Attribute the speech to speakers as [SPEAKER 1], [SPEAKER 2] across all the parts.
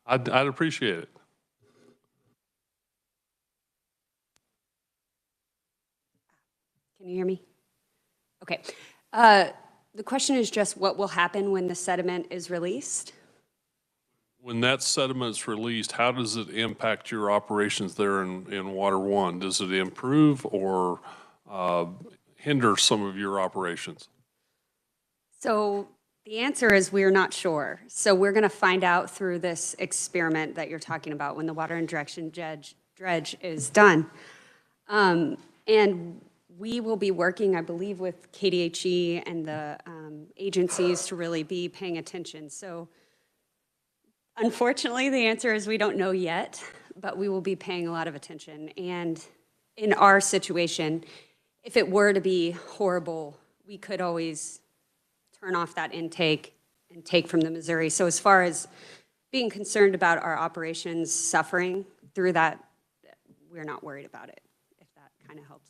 [SPEAKER 1] I'd appreciate it.
[SPEAKER 2] Can you hear me? Okay. The question is just what will happen when the sediment is released?
[SPEAKER 1] When that sediment is released, how does it impact your operations there in Water One? Does it improve or hinder some of your operations?
[SPEAKER 2] So the answer is we're not sure. So we're going to find out through this experiment that you're talking about when the water injection dredge is done. And we will be working, I believe, with KDHE and the agencies to really be paying attention. So unfortunately, the answer is we don't know yet, but we will be paying a lot of attention. And in our situation, if it were to be horrible, we could always turn off that intake and take from the Missouri. So as far as being concerned about our operations suffering through that, we're not worried about it, if that kind of helps.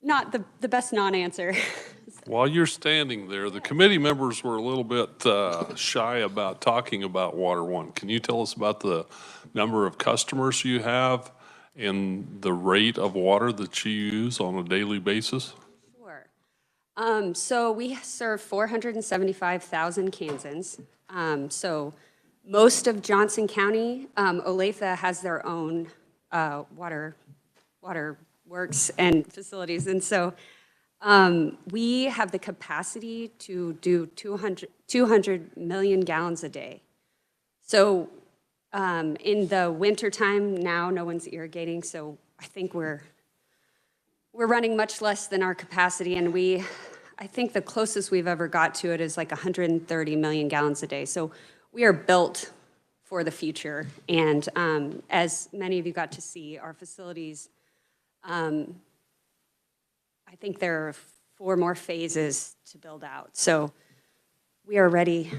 [SPEAKER 2] Not the best non-answer.
[SPEAKER 1] While you're standing there, the committee members were a little bit shy about talking about Water One. Can you tell us about the number of customers you have and the rate of water that you use on a daily basis?
[SPEAKER 2] Sure. So we serve 475,000 Kansans. So most of Johnson County, Olathe has their own water works and facilities. And so we have the capacity to do 200 million gallons a day. So in the wintertime now, no one's irrigating, so I think we're running much less than our capacity, and I think the closest we've ever got to it is like 130 million gallons a day. So we are built for the future, and as many of you got to see, our facilities, I think there are 4 more phases to build out. So we are ready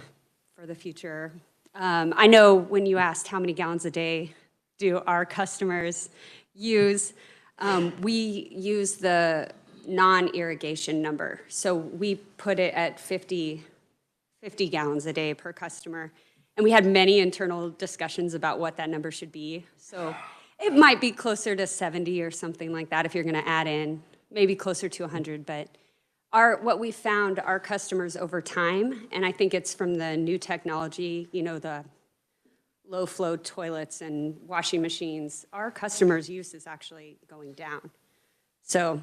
[SPEAKER 2] for the future. I know when you asked how many gallons a day do our customers use, we use the non-irrigation number. So we put it at 50 gallons a day per customer. And we had many internal discussions about what that number should be. So it might be closer to 70 or something like that if you're going to add in, maybe closer to 100. But what we found, our customers over time, and I think it's from the new technology, you know, the low-flow toilets and washing machines, our customers' use is actually going down. So,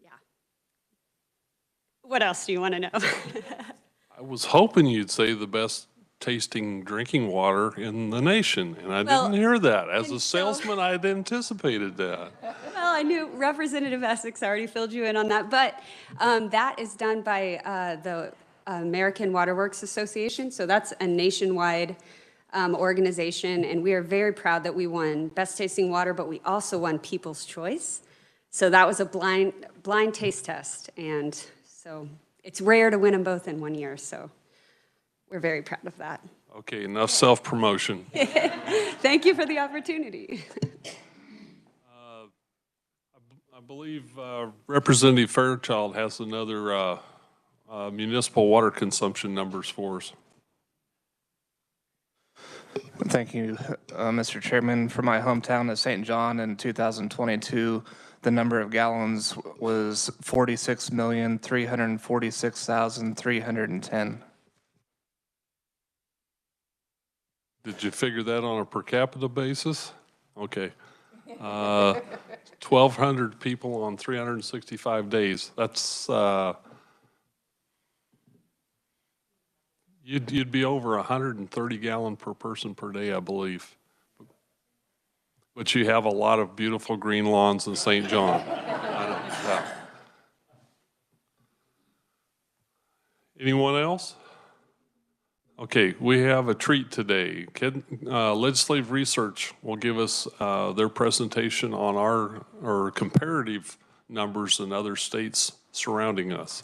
[SPEAKER 2] yeah. What else do you want to know?
[SPEAKER 1] I was hoping you'd say the best tasting drinking water in the nation, and I didn't hear that. As a salesman, I'd anticipated that.
[SPEAKER 2] Well, I knew Representative Essex already filled you in on that, but that is done by the American Water Works Association, so that's a nationwide organization, and we are very proud that we won Best Tasting Water, but we also won People's Choice. So that was a blind taste test, and so it's rare to win them both in one year, so we're very proud of that.
[SPEAKER 1] Okay, enough self-promotion.
[SPEAKER 2] Thank you for the opportunity.
[SPEAKER 1] I believe Representative Fairchild has another municipal water consumption numbers for us.
[SPEAKER 3] Thank you, Mr. Chairman. For my hometown of St. John in 2022, the number of gallons was 46,346,310.
[SPEAKER 1] Did you figure that on a per capita basis? Okay. 1,200 people on 365 days. That's, you'd be over 130 gallon per person per day, I believe. But you have a lot of beautiful green lawns in St. John. Anyone else? Okay, we have a treat today. Legislative Research will give us their presentation on our comparative numbers in other states surrounding us.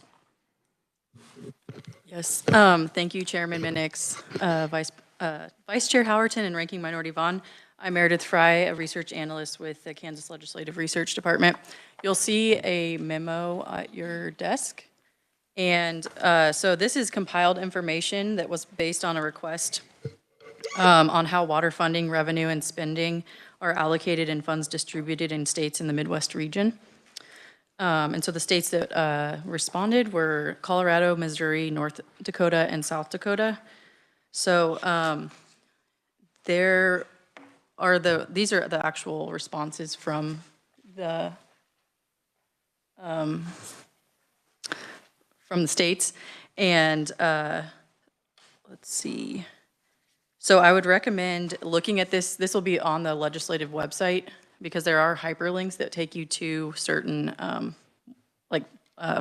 [SPEAKER 4] Yes, thank you, Chairman Minix, Vice Chair Howerton, and Ranking Minority Vaughn. I'm Meredith Fry, a research analyst with the Kansas Legislative Research Department. You'll see a memo at your desk, And so this is compiled information that was based on a request on how water funding, revenue, and spending are allocated and funds distributed in states in the Midwest region. And so the states that responded were Colorado, Missouri, North Dakota, and South Dakota. So these are the actual responses from the states. And let's see. So I would recommend looking at this. This will be on the legislative website because there are hyperlinks that take you to certain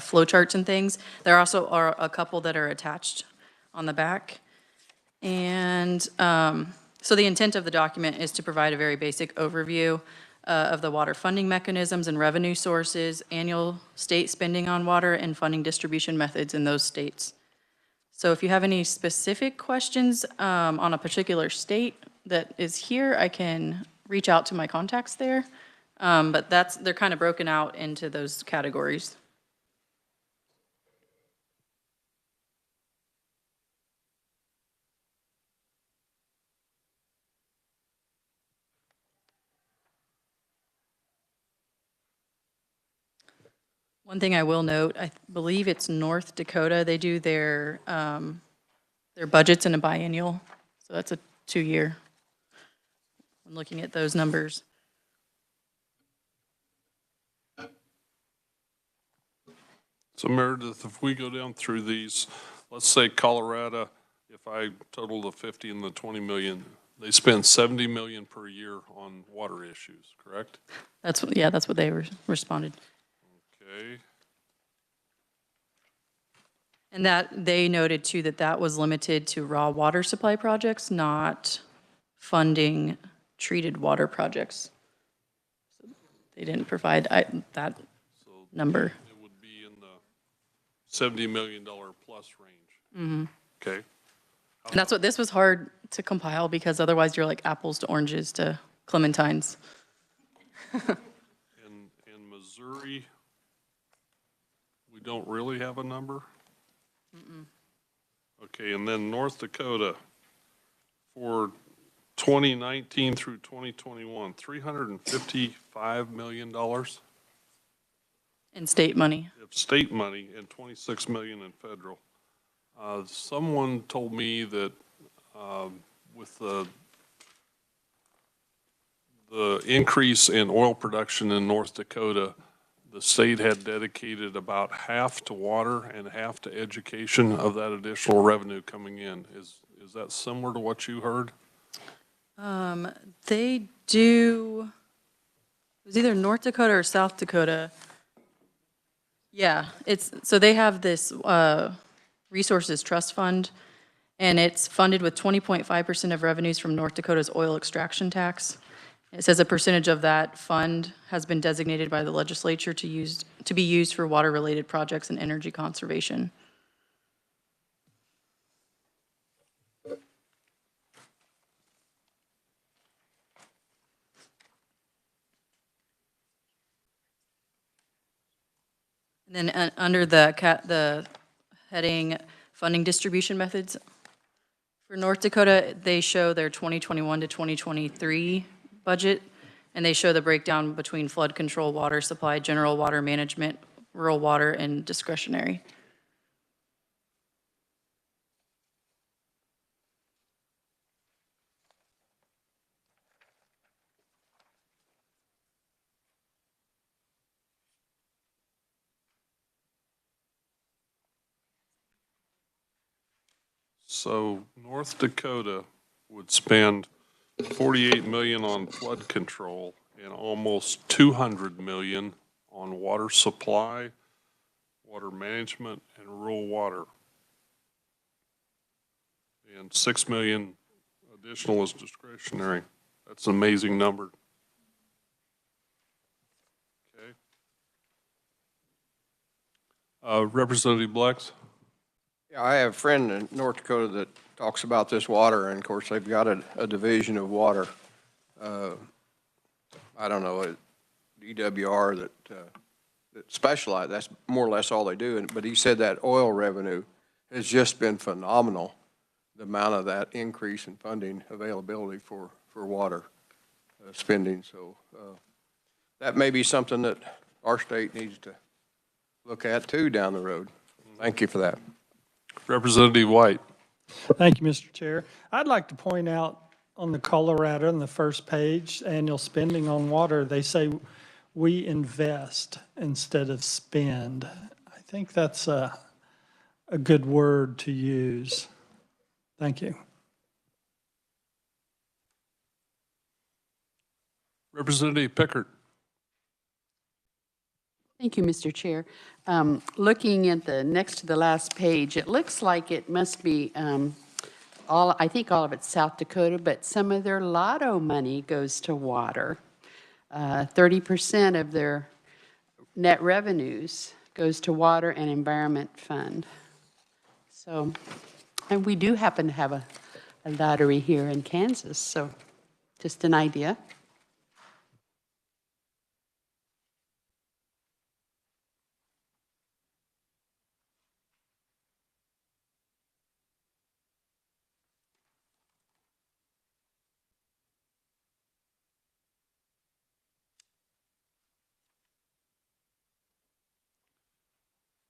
[SPEAKER 4] flow charts and things. There also are a couple that are attached on the back. And so the intent of the document is to provide a very basic overview of the water funding mechanisms and revenue sources, annual state spending on water, and funding distribution methods in those states. So if you have any specific questions on a particular state that is here, I can reach out to my contacts there. But they're kind of broken out into those categories. One thing I will note, I believe it's North Dakota, they do their budgets in a biennial, so that's a 2-year. I'm looking at those numbers.
[SPEAKER 1] So Meredith, if we go down through these, let's say Colorado, if I total the 50 and the 20 million, they spend 70 million per year on water issues, correct?
[SPEAKER 4] That's what they responded.
[SPEAKER 1] Okay.
[SPEAKER 4] And that, they noted too that was limited to raw water supply projects, not funding treated water projects. So they didn't provide that number.
[SPEAKER 1] It would be in the $70 million plus range. Mm-hmm. Okay.
[SPEAKER 4] And that's what, this was hard to compile because otherwise you're like apples to oranges to clementines.
[SPEAKER 1] In Missouri, we don't really have a number? Mm-mm. Okay, and then North Dakota, for 2019 through 2021, $355 million
[SPEAKER 4] In state money.
[SPEAKER 1] of state money and $26 million in federal. Someone told me that with the increase in oil production in North Dakota, the state had dedicated about half to water and half to education of that additional revenue coming in. Is that similar to what you heard?
[SPEAKER 4] They do, it was either North Dakota or South Dakota. Yeah, so they have this Resources Trust Fund, and it's funded with 20.5% of revenues from North Dakota's oil extraction tax. It says a percentage of that fund has been designated by the legislature to be used for water-related projects and energy conservation. And then under the heading funding distribution methods for North Dakota, they show their 2021 to 2023 budget, and they show the breakdown between flood control, water supply, general water management, rural water, and discretionary.
[SPEAKER 1] So North Dakota would spend 48 million on flood control and almost 200 million on water supply, water management, and rural water. And 6 million additional is discretionary. That's an amazing number. Okay. Representative Blex?
[SPEAKER 5] Yeah, I have a friend in North Dakota that talks about this water, and of course, they've got a division of water. I don't know, DWR that that specialize, that's more or less all they do. But he said that oil revenue has just been phenomenal, the amount of that increase in funding availability for water spending. So that may be something that our state needs to look at too down the road. Thank you for that.
[SPEAKER 1] Representative White.
[SPEAKER 6] Thank you, Mr. Chair. I'd like to point out on the Colorado, on the first page, annual spending on water, they say we invest instead of spend. I think that's a good word to use. Thank you.
[SPEAKER 1] Representative Pickert.
[SPEAKER 7] Thank you, Mr. Chair. Looking at the next to the last page, it looks like it must be I think all of it's South Dakota, but some of their lotto money goes to water. 30% of their net revenues goes to water and environment fund. So, and we do happen to have a lottery here in Kansas, so just an idea.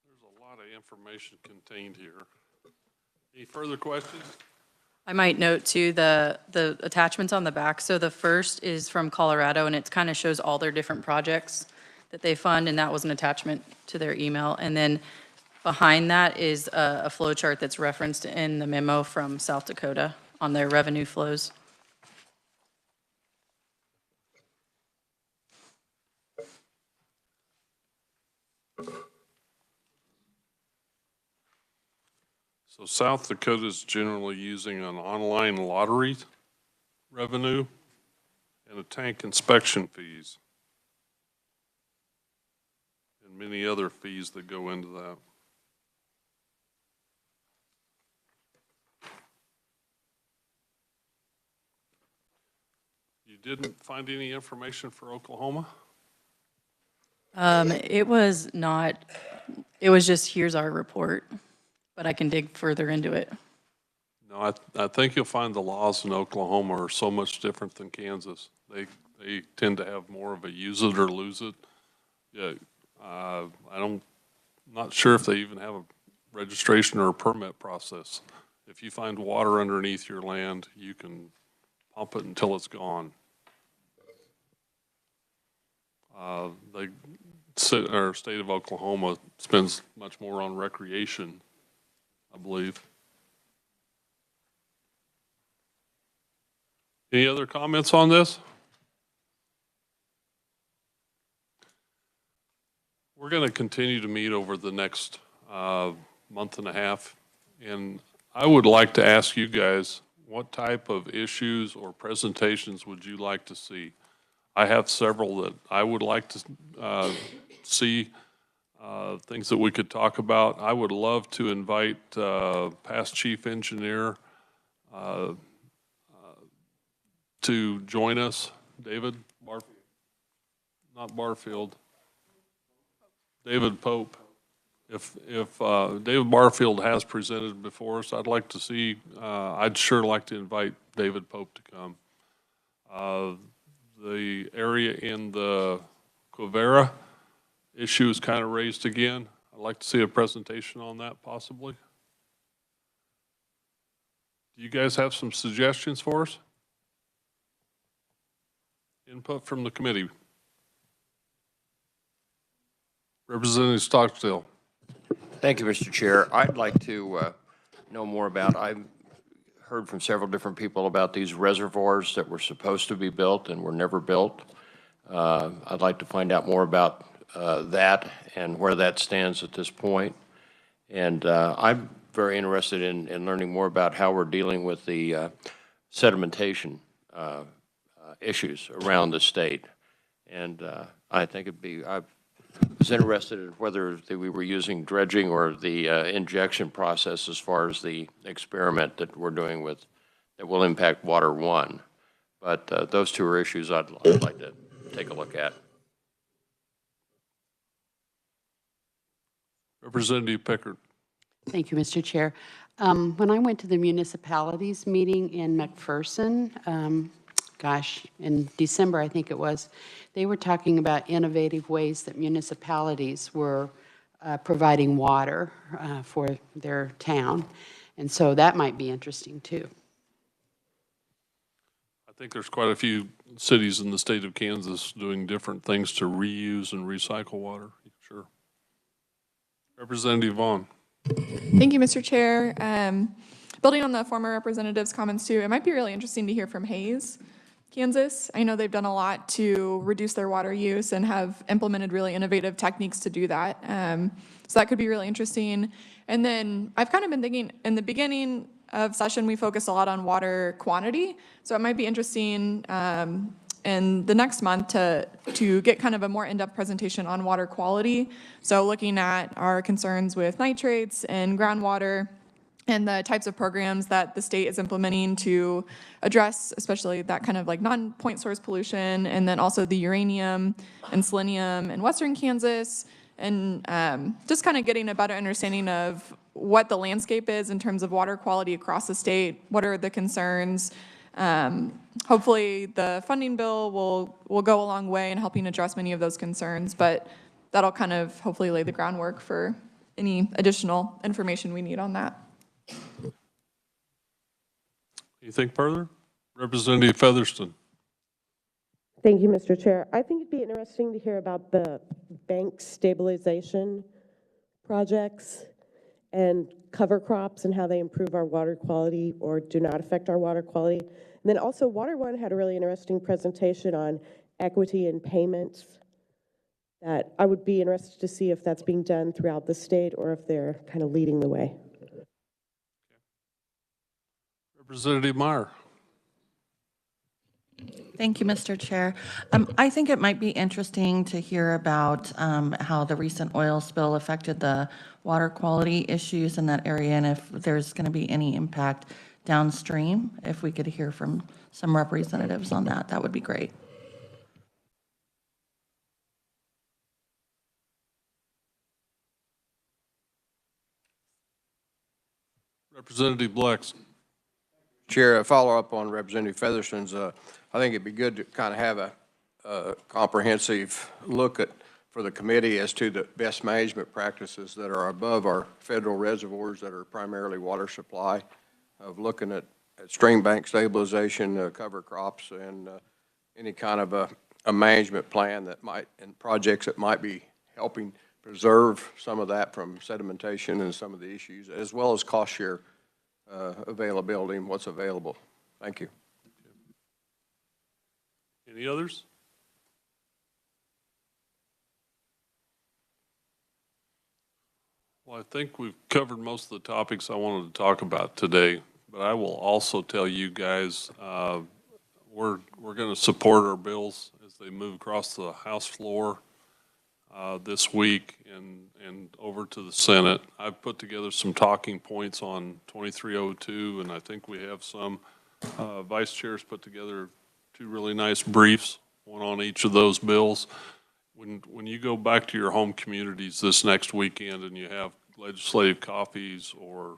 [SPEAKER 1] There's a lot of information contained here. Any further questions?
[SPEAKER 4] I might note too, the attachments on the back. So the first is from Colorado, and it kind of shows all their different projects that they fund, and that was an attachment to their email. And then behind that is a flow chart that's referenced in the memo from South Dakota on their revenue flows.
[SPEAKER 1] So South Dakota is generally using an online lottery revenue and a tank inspection fees and many other fees that go into that. You didn't find any information for Oklahoma?
[SPEAKER 4] It was not, it was just, here's our report, but I can dig further into it.
[SPEAKER 1] No, I think you'll find the laws in Oklahoma are so much different than Kansas. They tend to have more of a use it or lose it. Yeah, not sure if they even have a registration or a permit process. If you find water underneath your land, you can pump it until it's gone. The state of Oklahoma spends much more on recreation, I believe. Any other comments on this? We're going to continue to meet over the next month and a half, and I would like to ask you guys, what type of issues or presentations would you like to see? I have several that I would like to see, things that we could talk about. I would love to invite past chief engineer to join us. David David Pope. If David Barfield has presented before us, I'd like to see, I'd sure like to invite David Pope to come. The area in the Quivira issue is kind of raised again. I'd like to see a presentation on that possibly. Do you guys have some suggestions for us? Input from the committee. Representative Stockstill.
[SPEAKER 5] Thank you, Mr. Chair. I'd like to know more about, I've heard from several different people about these reservoirs that were supposed to be built and were never built. I'd like to find out more about that and where that stands at this point. And I'm very interested in learning more about how we're dealing with the sedimentation issues around the state. And I think I was interested in whether we were using dredging or the injection process as far as the experiment that we're doing with that will impact Water 1. But those 2 are issues I'd like to take a look at.
[SPEAKER 1] Representative Pickard.
[SPEAKER 7] Thank you, Mr. Chair. When I went to the municipalities meeting in McPherson, in December, I think it was, they were talking about innovative ways that municipalities were providing water for their town. And so that might be interesting too.
[SPEAKER 1] I think there's quite a few cities in the state of Kansas doing different things to reuse and recycle water. Sure. Representative Vaughn.
[SPEAKER 8] Thank you, Mr. Chair. Building on the former representative's comments too, it might be really interesting to hear from Hayes, Kansas. I know they've done a lot to reduce their water use and have implemented really innovative techniques to do that. So that could be really interesting. And then I've kind of been thinking in the beginning of session, we focused a lot on water quantity. So it might be interesting in the next month to get kind of a more in-depth presentation on water quality. So looking at our concerns with nitrates and groundwater and the types of programs that the state is implementing to address, especially that kind of like non-point source pollution, and then also the uranium and selenium in western Kansas, and just kind of getting a better understanding of what the landscape is in terms of water quality across the state, what are the concerns. Hopefully the funding bill will go a long way in helping address many of those concerns, but that'll kind of hopefully lay the groundwork for any additional information we need on that.
[SPEAKER 1] Anything further? Representative Featherston.
[SPEAKER 9] Thank you, Mr. Chair. I think it'd be interesting to hear about the bank stabilization projects and cover crops and how they improve our water quality or do not affect our water quality. And then also Water One had a really interesting presentation on equity and payments that I would be interested to see if that's being done throughout the state or if they're kind of leading the way.
[SPEAKER 1] Representative Meyer.
[SPEAKER 10] Thank you, Mr. Chair. I think it might be interesting to hear about how the recent oil spill affected the water quality issues in that area, and if there's going to be any impact downstream. If we could hear from some representatives on that, that would be great.
[SPEAKER 1] Representative Blex.
[SPEAKER 5] Chair, a follow-up on Representative Featherston's, I think it'd be good to kind of have a comprehensive look for the committee as to the best management practices that are above our federal reservoirs that are primarily water supply, of looking at stream bank stabilization, cover crops, and any kind of a management plan that might, and projects that might be helping preserve some of that from sedimentation and some of the issues, as well as cost share availability and what's available. Thank you.
[SPEAKER 1] Any others? Well, I think we've covered most of the topics I wanted to talk about today, but I will also tell you guys we're going to support our bills as they move across the House floor this week and over to the Senate. I've put together some talking points on 2302, and I think we have some. Vice Chair's put together two really nice briefs, one on each of those bills. When you go back to your home communities this next weekend and you have legislative coffees or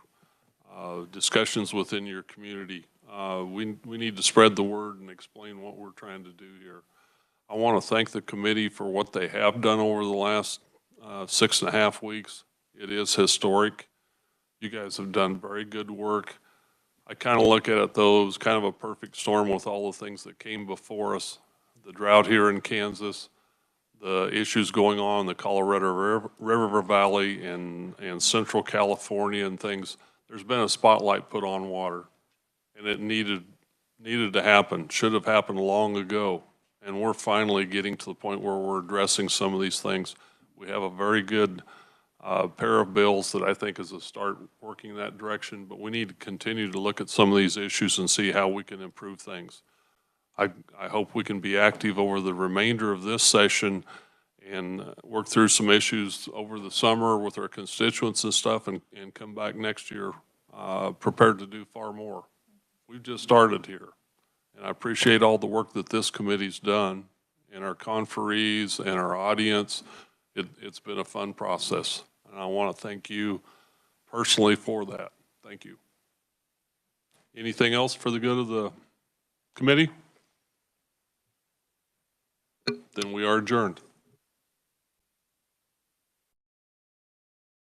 [SPEAKER 1] discussions within your community, we need to spread the word and explain what we're trying to do here. I want to thank the committee for what they have done over the last 6.5 weeks. It is historic. You guys have done very good work. I kind of look at it, though, it was kind of a perfect storm with all the things that came before us. The drought here in Kansas, the issues going on in the Colorado River Valley and Central California and things. There's been a spotlight put on water, and it needed to happen. Should have happened long ago. And we're finally getting to the point where we're addressing some of these things. We have a very good pair of bills that I think is a start working in that direction, but we need to continue to look at some of these issues and see how we can improve things. I hope we can be active over the remainder of this session and work through some issues over the summer with our constituents and stuff, and come back next year prepared to do far more. We've just started here. And I appreciate all the work that this committee's done, and our conferees and our audience. It's been a fun process. And I want to thank you personally for that. Thank you. Anything else for the good of the committee? Then we are adjourned.